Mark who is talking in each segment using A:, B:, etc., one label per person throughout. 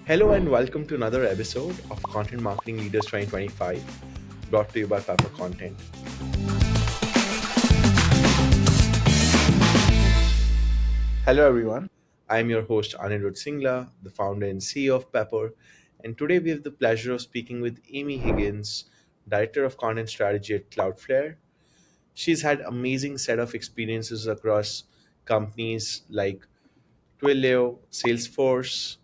A: Hello and welcome to another episode of Content Marketing Leaders 2025, brought to you by Pepper Content. Hello everyone, I am your host Anirudh Singla, the founder and CEO of Pepper, and today we have the pleasure of speaking with Amy Higgins, Director of Content Strategy at Cloudflare. She's had amazing set of experiences across companies like Twilio, Salesforce,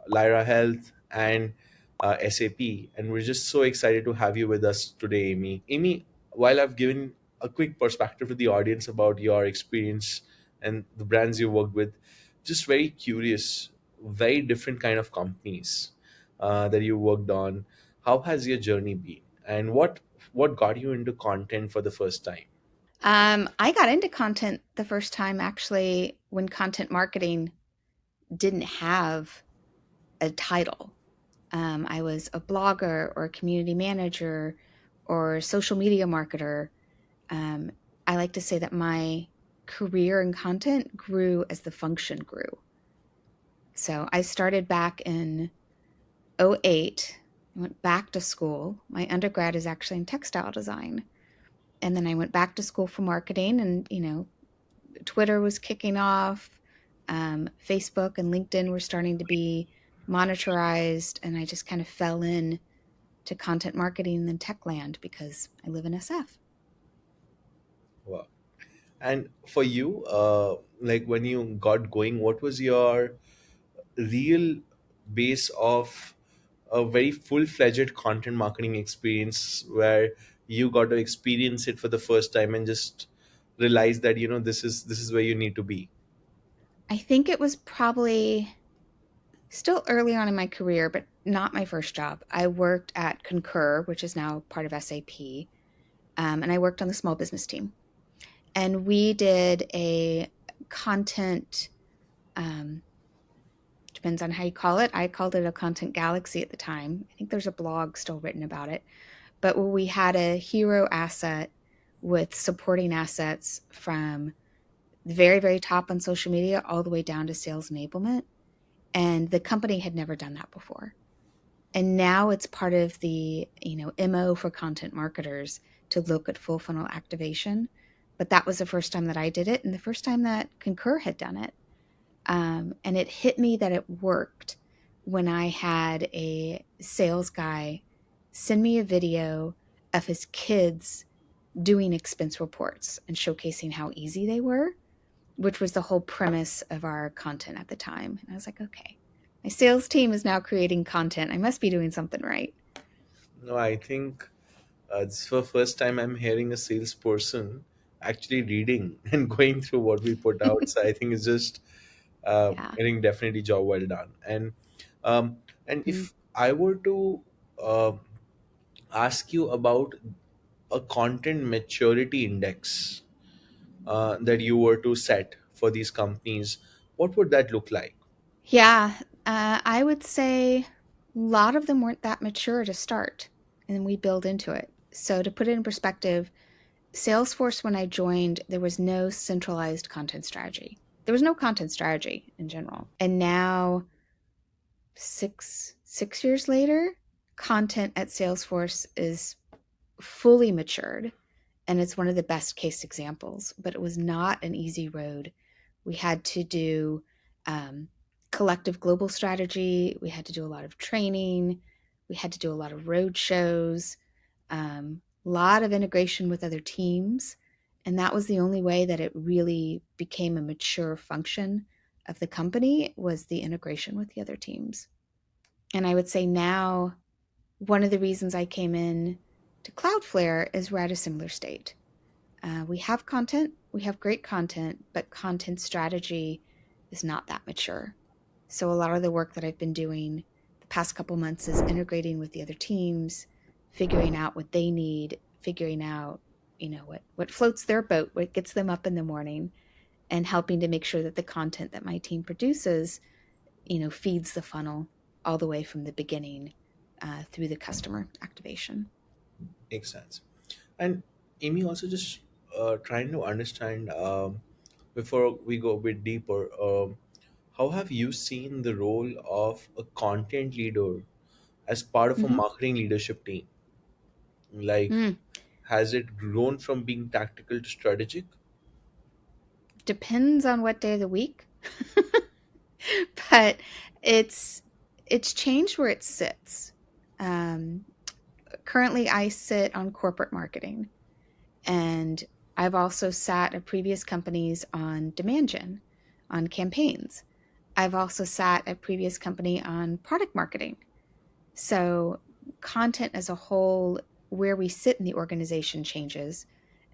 A: Lyra Health, and SAP. And we're just so excited to have you with us today, Amy. Amy, while I've given a quick perspective to the audience about your experience and the brands you worked with, just very curious, very different kind of companies that you worked on. How has your journey been, and what got you into content for the first time?
B: I got into content the first time actually when content marketing didn't have a title. I was a blogger or a community manager or social media marketer. Um, I like to say that my career in content grew as the function grew. So I started back in '08. I went back to school. My undergrad is actually in textile design. And then I went back to school for marketing and, Twitter was kicking off. Facebook and LinkedIn were starting to be monetized, and I just kind of fell in to content marketing in tech land because I live in SF.
A: Wow. And for you, like when you got going, what was your real base of a very full-fledged content marketing experience where you got to experience it for the first time and just realize that this is where you need to be?
B: I think it was probably still early on in my career, but not my first job. I worked at Concur, which is now part of SAP, and I worked on the small business team. And we did a content um, depends on how you call it. I called it a content galaxy at the time. I think there's a blog still written about it. But we had a hero asset with supporting assets from the very, very top on social media all the way down to sales enablement. And the company had never done that before. And now it's part of the, MO for content marketers to look at full funnel activation. But that was the first time that I did it and the first time that Concur had done it. And it hit me that it worked when I had a sales guy send me a video of his kids doing expense reports and showcasing how easy they were, which was the whole premise of our content at the time. And I was like, okay, my sales team is now creating content. I must be doing something right.
A: No, I think it's the first time I'm hearing a salesperson actually reading and going through what we put out. So I think it's just
B: Yeah.
A: I think definitely job well done. Um, and
B: Mm.
A: if I were to uh, ask you about a content maturity index that you were to set for these companies, what would that look like?
B: Yeah. I would say a lot of them weren't that mature to start, and we build into it. So, to put it in perspective, Salesforce, when I joined, there was no centralized content strategy. There was no content strategy in general. And now, six years later, content at Salesforce is fully matured, and it's one of the best case examples. But it was not an easy road. We had to do um, collective global strategy. We had to do a lot of training. We had to do a lot of road shows, a lot of integration with other teams. And that was the only way that it really became a mature function of the company was the integration with the other teams. And I would say now one of the reasons I came in to Cloudflare is we're at a similar state. We have content, we have great content, but content strategy is not that mature. So a lot of the work that I've been doing the past couple months is integrating with the other teams, figuring out what they need, figuring out, what floats their boat, what gets them up in the morning, and helping to make sure that the content that my team produces, feeds the funnel all the way from the beginning through the customer activation.
A: Makes sense. And Amy, also just trying to understand before we go a bit deeper, How have you seen the role of a content leader as part of a
B: Hmm.
A: marketing leadership team? Like,
B: Mm.
A: has it grown from being tactical to strategic?
B: Depends on what day of the week, but it's it's changed where it sits. Um, Currently, I sit on corporate marketing, and I've also sat at previous companies on demand gen, on campaigns. I've also sat at previous company on product marketing. So content as a whole, where we sit in the organization changes,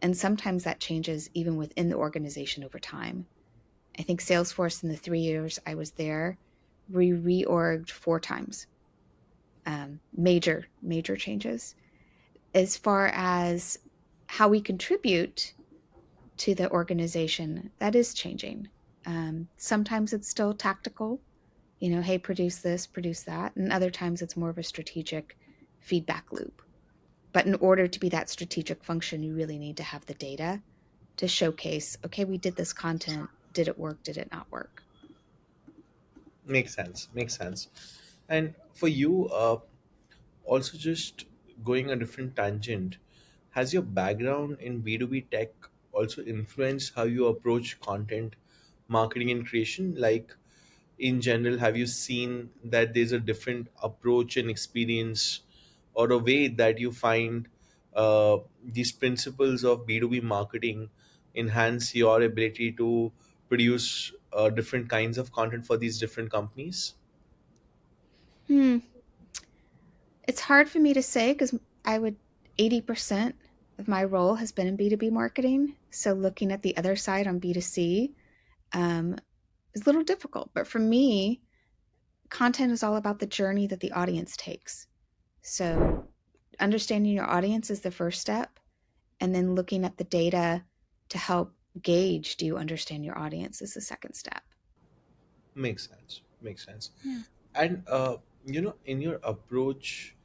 B: and sometimes that changes even within the organization over time. I think Salesforce in the 3 years I was there, we reorged 4 times. Major changes. As far as how we contribute to the organization, that is changing. Sometimes it's still tactical, hey, produce this, produce that. And other times it's more of a strategic feedback loop. But in order to be that strategic function, you really need to have the data to showcase, okay, we did this content. Did it work? Did it not work?
A: Makes sense. Makes sense. And for you, also just going a different tangent, has your background in B2B tech also influenced how you approach content marketing and creation? Like, in general, have you seen that there's a different approach and experience or a way that you find these principles of B2B marketing enhance your ability to produce different kinds of content for these different companies?
B: Hmm. It's hard for me to say because I would 80% of my role has been in B2B marketing. So looking at the other side on B2C um, is a little difficult. But for me, content is all about the journey that the audience takes. So understanding your audience is the first step, and then looking at the data to help gauge, do you understand your audience, is the second step.
A: Makes sense. Makes sense.
B: Yeah.
A: And in your approach,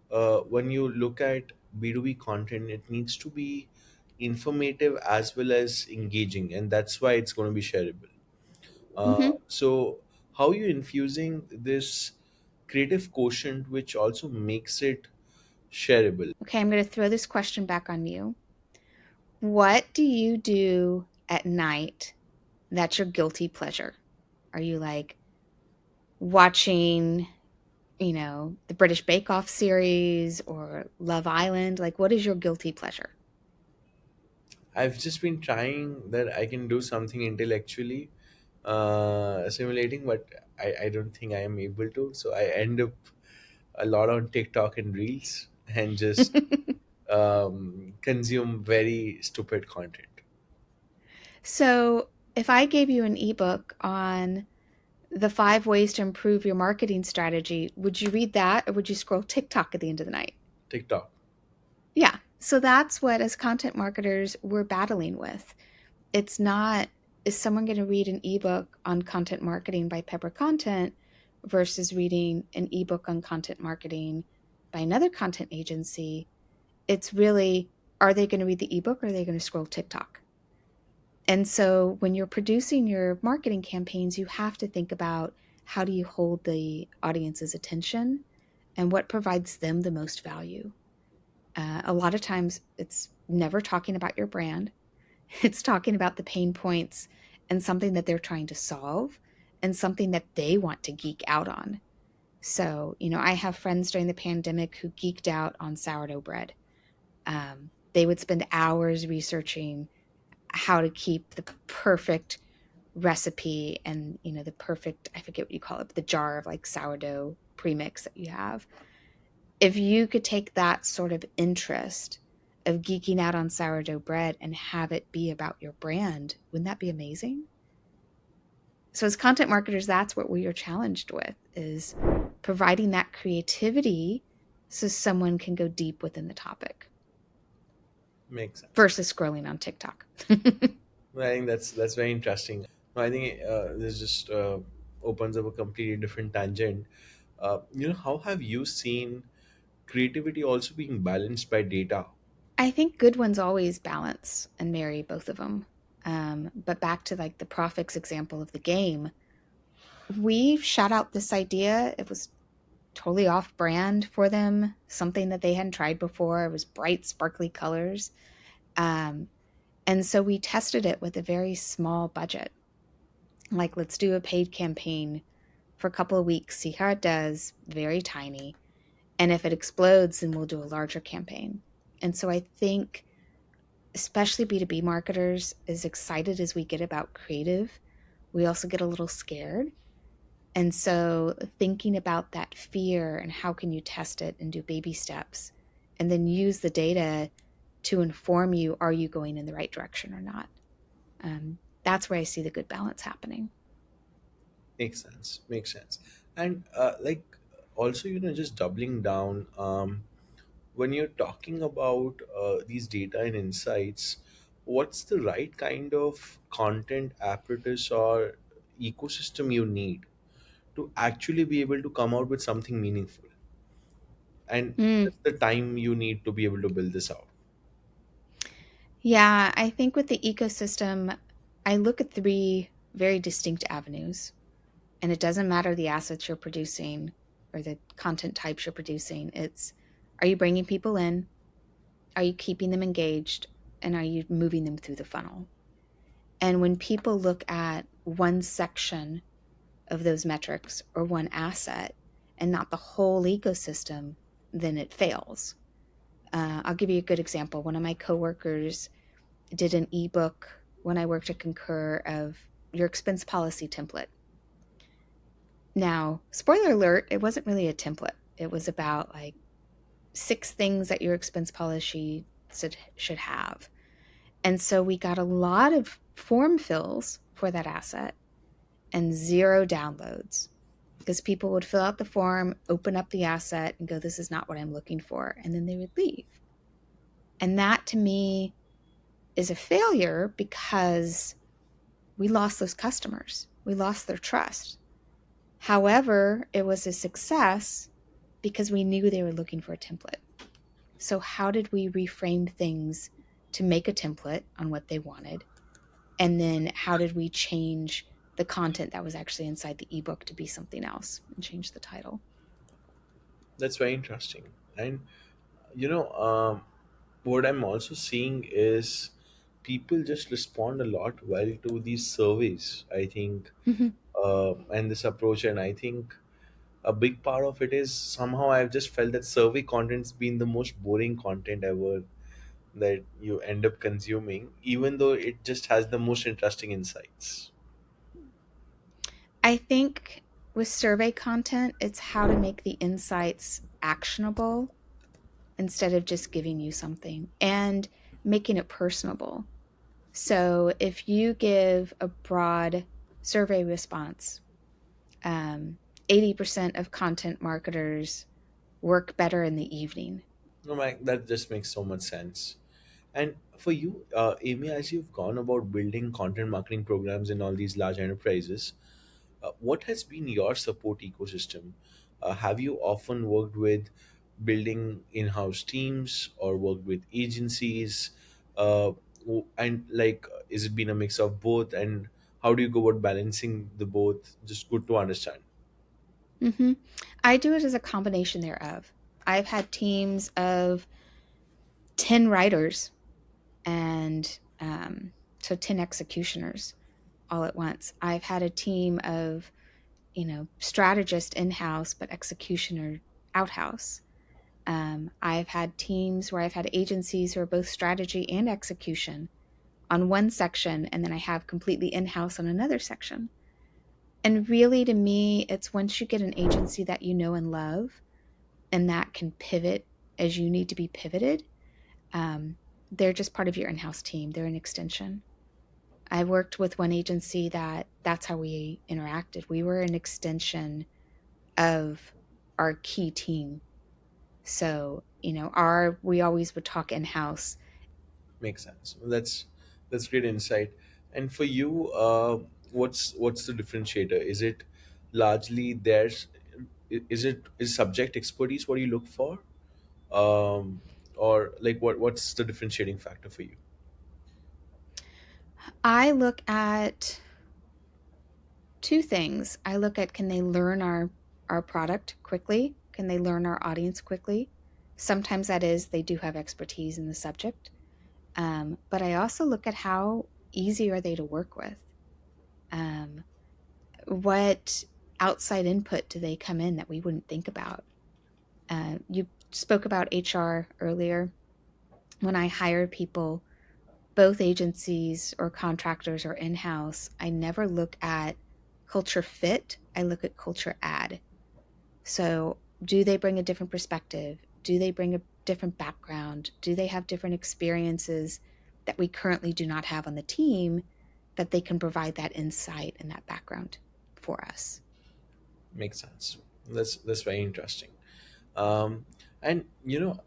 A: when you look at B2B content, it needs to be informative as well as engaging, and that's why it's going to be shareable.
B: Mm-hmm.
A: So, how are you infusing this creative quotient, which also makes it shareable?
B: Okay, I'm going to throw this question back on you. What do you do at night that's your guilty pleasure? Are you like watching, the British Bake Off series or Love Island? Like, what is your guilty pleasure?
A: I've just been trying that I can do something intellectually simulating, but I don't think I am able to. So I end up a lot on TikTok and Reels and just consume very stupid content.
B: So, if I gave you an ebook on the 5 ways to improve your marketing strategy, would you read that or would you scroll TikTok at the end of the night?
A: TikTok.
B: Yeah. So that's what, as content marketers, we're battling with. It's not, is someone going to read an ebook on content marketing by Pepper Content versus reading an ebook on content marketing by another content agency? It's really, are they going to read the ebook or are they going to scroll TikTok? And so when you're producing your marketing campaigns, you have to think about, how do you hold the audience's attention and what provides them the most value. A lot of times it's never talking about your brand, it's talking about the pain points and something that they're trying to solve and something that they want to geek out on. So, I have friends during the pandemic who geeked out on sourdough bread. They would spend hours researching how to keep the perfect recipe and, the perfect, I forget what you call it, but the jar of like sourdough premix that you have. If you could take that sort of interest of geeking out on sourdough bread and have it be about your brand, wouldn't that be amazing? So as content marketers, that's what we are challenged with, is providing that creativity so someone can go deep within the topic
A: Makes sense.
B: versus scrolling on TikTok.
A: I think that's very interesting. I think this just opens up a completely different tangent. How have you seen creativity also being balanced by data?
B: I think good ones always balance and marry both of them. But back to like the Profix example of the game, We shot out this idea. It was totally off brand for them, something that they hadn't tried before. It was bright, sparkly colors. Um, and so we tested it with a very small budget. Like, let's do a paid campaign for a couple of weeks, see how it does, very tiny. And if it explodes, then we'll do a larger campaign. And so I think, especially B2B marketers, as excited as we get about creative, we also get a little scared. And so thinking about that fear and how can you test it and do baby steps and then use the data to inform you, are you going in the right direction or not? That's where I see the good balance happening.
A: Makes sense. Makes sense. And like also, just doubling down. When you're talking about these data and insights, what's the right kind of content apparatus or ecosystem you need to actually be able to come out with something meaningful? And
B: Mm,
A: what's the time you need to be able to build this out?
B: yeah, I think with the ecosystem, I look at three very distinct avenues. And it doesn't matter the assets you're producing or the content types you're producing. It's, are you bringing people in? Are you keeping them engaged? And are you moving them through the funnel? And when people look at one section of those metrics or one asset and not the whole ecosystem, then it fails. I'll give you a good example. One of my coworkers did an ebook when I worked at Concur of your expense policy template. Now, spoiler alert, it wasn't really a template. It was about like 6 things that your expense policy should have. And so we got a lot of form fills for that asset and zero downloads because people would fill out the form, open up the asset, and go, this is not what I'm looking for. And then they would leave. And that to me is a failure because we lost those customers, we lost their trust. However, it was a success because we knew they were looking for a template. So, how did we reframe things to make a template on what they wanted? And then, how did we change the content that was actually inside the ebook to be something else and change the title?
A: That's very interesting. And you know, what I'm also seeing is people just respond a lot well to these surveys, I think,
B: Mm-hmm.
A: and this approach. And I think a big part of it is somehow I've just felt that survey content's been the most boring content ever that you end up consuming, even though it just has the most interesting insights.
B: I think with survey content, it's how to make the insights actionable instead of just giving you something and making it personable. So if you give a broad survey response, um, 80% of content marketers work better in the evening.
A: No, that just makes so much sense. And for you, Amy, as you've gone about building content marketing programs in all these large enterprises, what has been your support ecosystem? Have you often worked with building in-house teams or worked with agencies? And like, is it been a mix of both? And how do you go about balancing the both? Just good to understand.
B: Hmm. I do it as a combination thereof. I've had teams of 10 writers and so 10 executioners all at once. I've had a team of, strategist in house, but executioner outhouse. I've had teams where I've had agencies who are both strategy and execution on one section, and then I have completely in house on another section. And really, to me, it's once you get an agency that you know and love and that can pivot as you need to be pivoted, um, they're just part of your in house team, they're an extension. I worked with one agency that's how we interacted. We were an extension of our key team. So, our we always would talk in house.
A: Makes sense. That's great insight. And for you, what's the differentiator? Is it largely there's is subject expertise what you look for, or like what's the differentiating factor for you?
B: I look at two things. I look at, can they learn our product quickly? Can they learn our audience quickly? Sometimes that is they do have expertise in the subject. But I also look at how easy are they to work with. Um, what outside input do they come in that we wouldn't think about? You spoke about HR earlier. When I hire people, both agencies or contractors or in house, I never look at culture fit. I look at culture add. So, do they bring a different perspective? Do they bring a different background? Do they have different experiences that we currently do not have on the team that they can provide that insight and that background for us?
A: Makes sense. That's very interesting. Um, and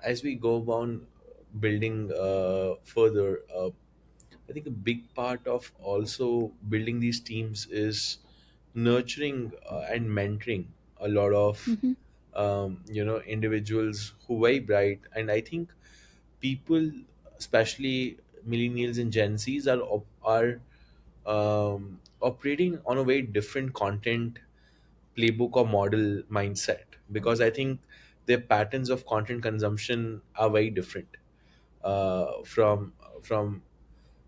A: as we go on building further, I think a big part of also building these teams is nurturing and mentoring a lot of
B: Mm-hmm.
A: individuals who are very bright. And I think people, especially millennials and Gen Zs, are operating on a very different content playbook or model mindset, because I think their patterns of content consumption are very different from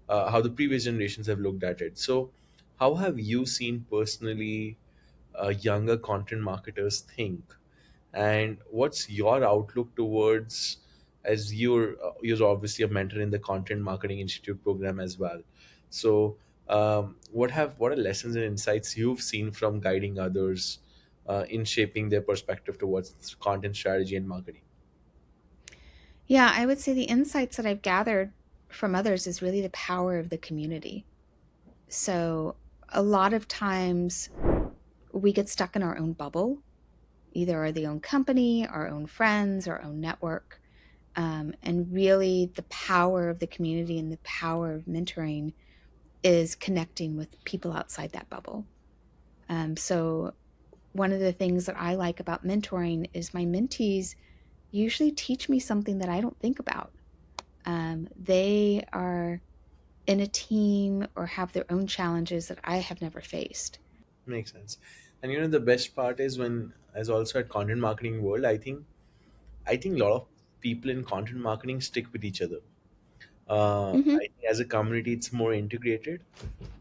A: how the previous generations have looked at it. So, how have you seen personally younger content marketers think, and what's your outlook towards, as you're obviously a mentor in the Content Marketing Institute program as well. So, what are lessons and insights you've seen from guiding others in shaping their perspective towards content strategy and marketing?
B: Yeah, I would say the insights that I've gathered from others is really the power of the community. So, a lot of times we get stuck in our own bubble, either our the own company, our own friends, our own network. And really, the power of the community and the power of mentoring is connecting with people outside that bubble. So, one of the things that I like about mentoring is my mentees usually teach me something that I don't think about. They are in a team or have their own challenges that I have never faced.
A: Makes sense. And the best part is when, as also at content marketing world, I think a lot of people in content marketing stick with each other.
B: Hmm.
A: I think as a community, it's more integrated,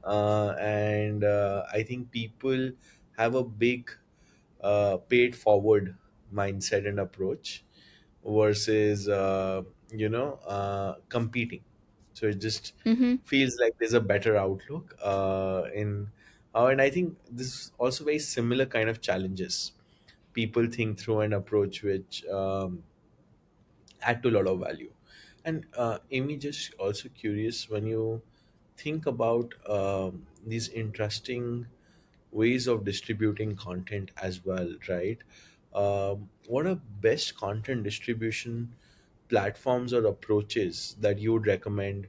A: and I think people have a big paid forward mindset and approach versus competing. So it just
B: Hmm.
A: feels like there's a better outlook in and I think this is also very similar kind of challenges people think through and approach, which add to a lot of value. And Amy, just also curious, when you think about these interesting ways of distributing content as well, right? What are best content distribution platforms or approaches that you would recommend,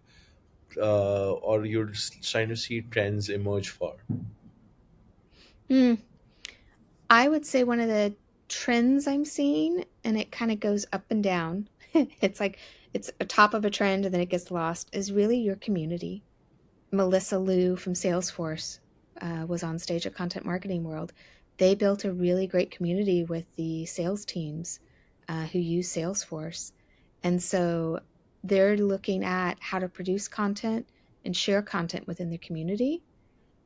A: or you're trying to see trends emerge for?
B: Mm, I would say one of the trends I'm seeing, and it kind of goes up and down, it's like it's a top of a trend and then it gets lost, is really your community. Melissa Liu from Salesforce was on stage at Content Marketing World. They built a really great community with the sales teams who use Salesforce. And so they're looking at how to produce content and share content within their community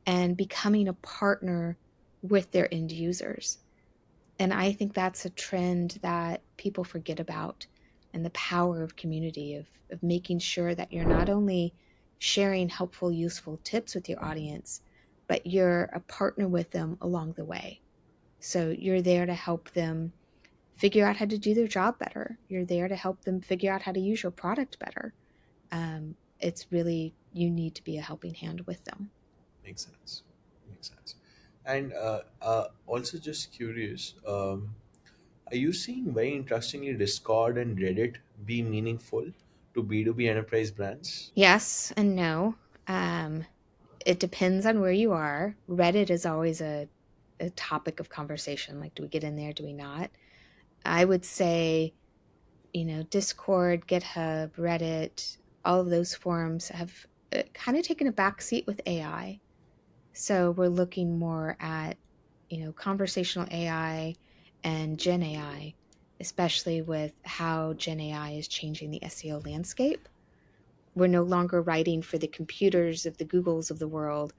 B: and becoming a partner with their end users. And I think that's a trend that people forget about, and the power of community, of making sure that you're not only sharing helpful, useful tips with your audience, but you're a partner with them along the way. So you're there to help them figure out how to do their job better. You're there to help them figure out how to use your product better. It's really, you need to be a helping hand with them.
A: Makes sense. Makes sense. And also just curious, are you seeing, very interestingly, Discord and Reddit be meaningful to B2B enterprise brands?
B: Yes and no. Um, it depends on where you are. Reddit is always a topic of conversation. Like, do we get in there? Do we not? I would say, Discord, GitHub, Reddit, all of those forums have kind of taken a back seat with AI. So we're looking more at, conversational AI and Gen AI, especially with how Gen AI is changing the SEO landscape. We're no longer writing for the computers of the Googles of the world.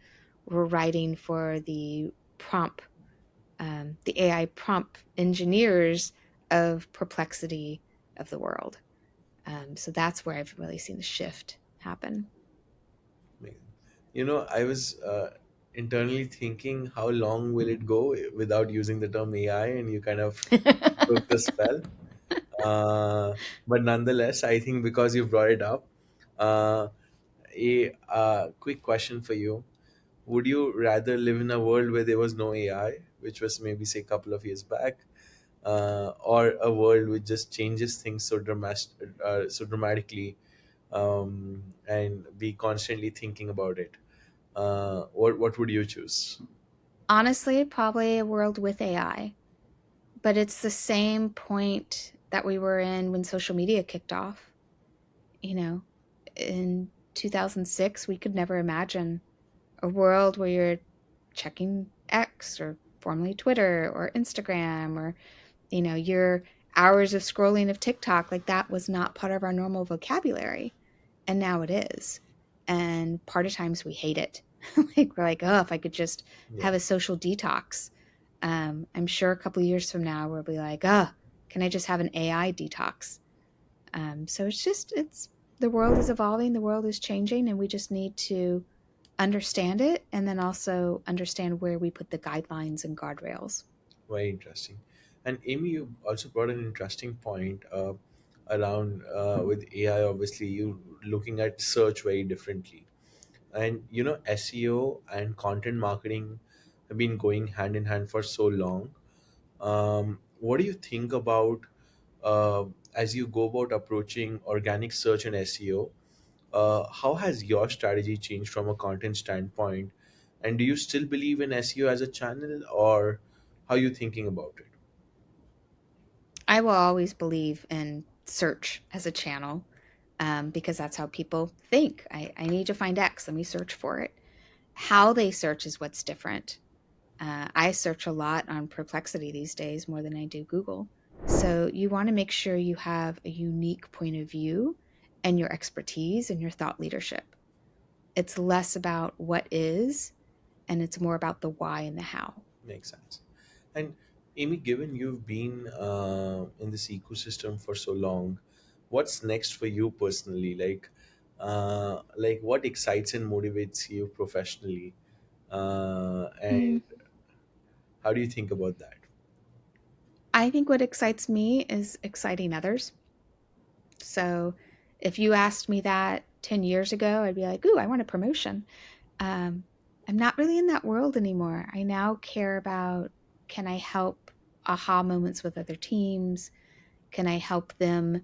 B: We're writing for the AI prompt engineers of Perplexity of the world. So that's where I've really seen the shift happen.
A: Amazing. I was internally thinking, how long will it go without using the term AI, and you kind of broke the spell. Uh, but nonetheless, I think because you brought it up, uh, a quick question for you: would you rather live in a world where there was no AI, which was maybe say a couple of years back, or a world which just changes things so dramatically, and be constantly thinking about it? What would you choose?
B: Honestly, probably a world with AI, but it's the same point that we were in when social media kicked off. You know, in 2006, we could never imagine a world where you're checking X or formerly Twitter or Instagram or, your hours of scrolling of TikTok. Like that was not part of our normal vocabulary. And now it is. And part of times we hate it. Like we're like, oh, if I could just
A: Yeah,
B: have a social detox. I'm sure a couple of years from now we'll be like, oh, can I just have an AI detox? So it's the world is evolving, the world is changing, and we just need to understand it and then also understand where we put the guidelines and guardrails.
A: very interesting. And Amy, you also brought an interesting point around with AI. Obviously, you looking at search very differently, and SEO and content marketing have been going hand in hand for so long. What do you think about uh, as you go about approaching organic search and SEO? How has your strategy changed from a content standpoint? And do you still believe in SEO as a channel, or how are you thinking about it?
B: I will always believe in search as a channel because that's how people think. I need to find X, let me search for it. How they search is what's different. I search a lot on Perplexity these days more than I do Google. So you want to make sure you have a unique point of view and your expertise and your thought leadership. It's less about what is, and it's more about the why and the how.
A: Makes sense. And Amy, given you've been in this ecosystem for so long, what's next for you personally? Like what excites and motivates you professionally? And
B: Mm,
A: how do you think about that?
B: I think what excites me is exciting others. So if you asked me that 10 years ago, I'd be like, ooh, I want a promotion. Um, I'm not really in that world anymore. I now care about, can I help aha moments with other teams? Can I help them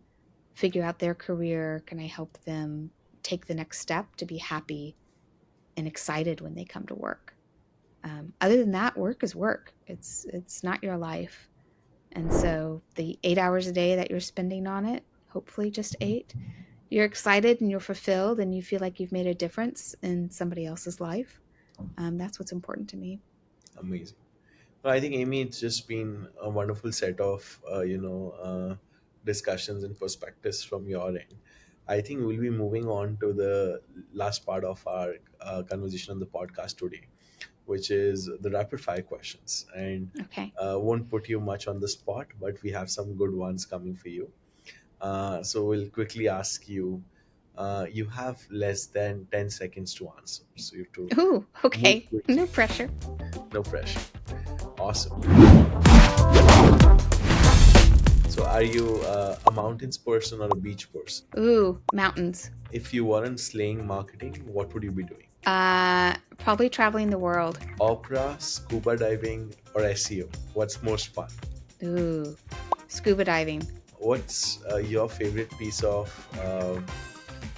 B: figure out their career? Can I help them take the next step to be happy and excited when they come to work? Other than that, work is work. It's not your life. And so the 8 hours a day that you're spending on it, hopefully just eight, you're excited and you're fulfilled and you feel like you've made a difference in somebody else's life. That's what's important to me.
A: Amazing. Well, I think, Amy, it's just been a wonderful set of discussions and perspectives from your end. I think we'll be moving on to the last part of our conversation on the podcast today, which is the rapid fire questions. And
B: Okay.
A: won't put you much on the spot, but we have some good ones coming for you. So we'll quickly ask you. You have less than 10 seconds to answer, so you have to
B: Ooh,
A: move
B: okay.
A: quickly.
B: No pressure.
A: No pressure. Awesome. So, are you a mountains person or a beach person?
B: Ooh, mountains.
A: If you weren't slaying marketing, what would you be doing?
B: Probably traveling the world.
A: Opera, scuba diving, or SEO? What's most fun?
B: Ooh, scuba diving.
A: What's your favorite piece of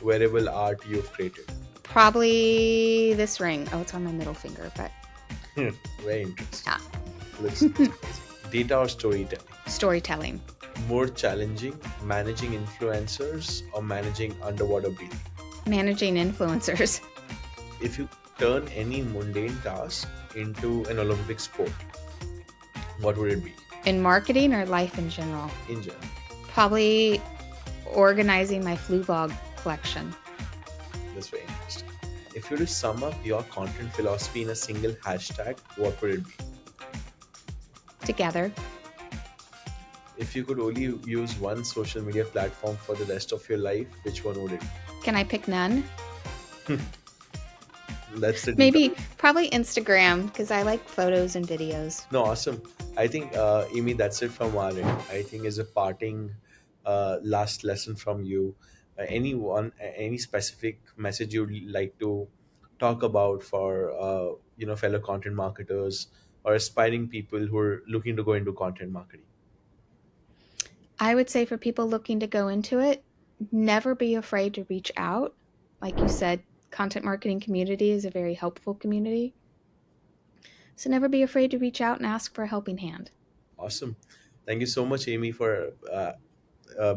A: wearable art you've created?
B: Probably this ring. Oh, it's on my middle finger, but
A: Very interesting.
B: yeah.
A: Looks amazing. Data or storytelling?
B: Storytelling.
A: More challenging, managing influencers or managing underwater breathing?
B: Managing influencers.
A: If you turn any mundane task into an Olympic sport, what would it be
B: In marketing or life in general?
A: in general?
B: Probably organizing my flu log collection.
A: That's very interesting. If you were to sum up your content philosophy in a single hashtag, what would it be?
B: Together.
A: If you could only use one social media platform for the rest of your life, which one would it
B: Can I pick none?
A: be? That's the deep.
B: Maybe, probably Instagram because I like photos and videos.
A: No, awesome. I think, Amy, that's it from our end. I think is a parting last lesson from you. Any specific message you'd like to talk about for fellow content marketers or aspiring people who are looking to go into content marketing?
B: I would say for people looking to go into it, never be afraid to reach out. Like you said, content marketing community is a very helpful community. So never be afraid to reach out and ask for a helping hand.
A: Awesome. Thank you so much, Amy, for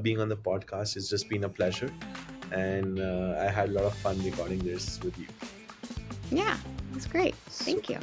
A: being on the podcast. It's just been a pleasure, and I had a lot of fun recording this with you.
B: Yeah, that's great.
A: So,
B: Thank you.